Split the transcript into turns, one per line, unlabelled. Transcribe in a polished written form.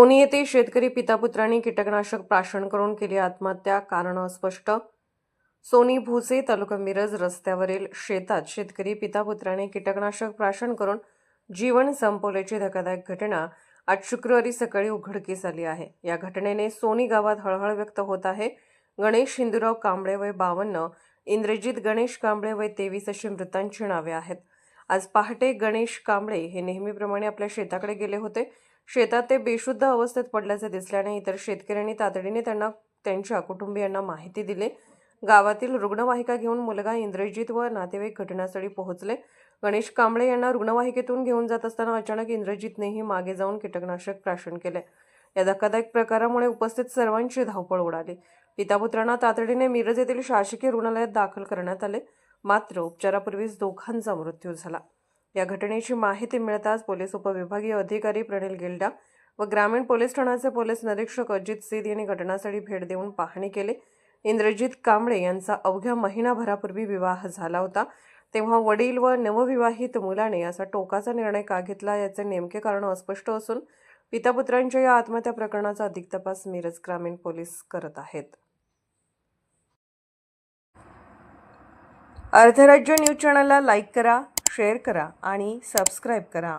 Sony येथे शेतकरी पितापुत्रांनी कीटकनाशक प्राशन करून केली आत्महत्या, कारण अस्पष्ट। सोनी भुसे तालुका मिरज रस्त्यावरील शेतात शेतकरी पितापुत्राने कीटकनाशक प्राशन करून जीवन संपवल्याची धक्कादायक घटना आज शुक्रवारी सकाळी उघडकीस आली आहे। या घटनेने सोनी गावात हळहळ व्यक्त होत आहे। गणेश हिंदूराव कांबळे वय 52, इंद्रजित गणेश कांबळे वय 23 अशी मृतांची नावे आहेत। आज पहाटे गणेश कांबळे हे नेहमीप्रमाणे आपल्या शेताकडे गेले होते। शेतात ते बेशुद्ध अवस्थेत पडल्याचे दिसल्याने इतर शेतकऱ्यांनी तातडीने त्यांच्या कुटुंबियांना माहिती दिली। गावातील रुग्णवाहिका घेऊन मुलगा इंद्रजित व नातेवाईक घटनास्थळी पोहोचले। गणेश कांबळे यांना रुग्णवाहिकेतून घेऊन जात असताना अचानक इंद्रजितनेही मागे जाऊन कीटकनाशक प्राशन केले। या धक्कादायक प्रकारामुळे उपस्थित सर्वांची धावपळ उडाली। पितापुत्रांना तातडीने मिरज येथील शासकीय रुग्णालयात दाखल करण्यात आले, मात्र उपचारापूर्वीच दोघांचा मृत्यू झाला। या घटनेची माहिती मिळताच पोलीस उपविभागीय अधिकारी प्रणिल गिल्डा व ग्रामीण पोलीस ठाण्याचे पोलीस निरीक्षक अजित सीद यांनी घटनास्थळी भेट देऊन पाहणी केली। इंद्रजित कांबळे यांचा अवघ्या महिनाभरापूर्वी विवाह झाला होता, तेव्हा वडील व नवविवाहित मुलाने असा टोकाचा निर्णय का घेतला याचे नेमके कारण अस्पष्ट असून पितापुत्रांच्या या आत्महत्या प्रकरणाचा अधिक तपास मिरज ग्रामीण पोलीस करत आहेत। अर्धराज्य न्यूज चॅनलला लाईक करा, शेअर करा आणि सबस्क्राईब करा।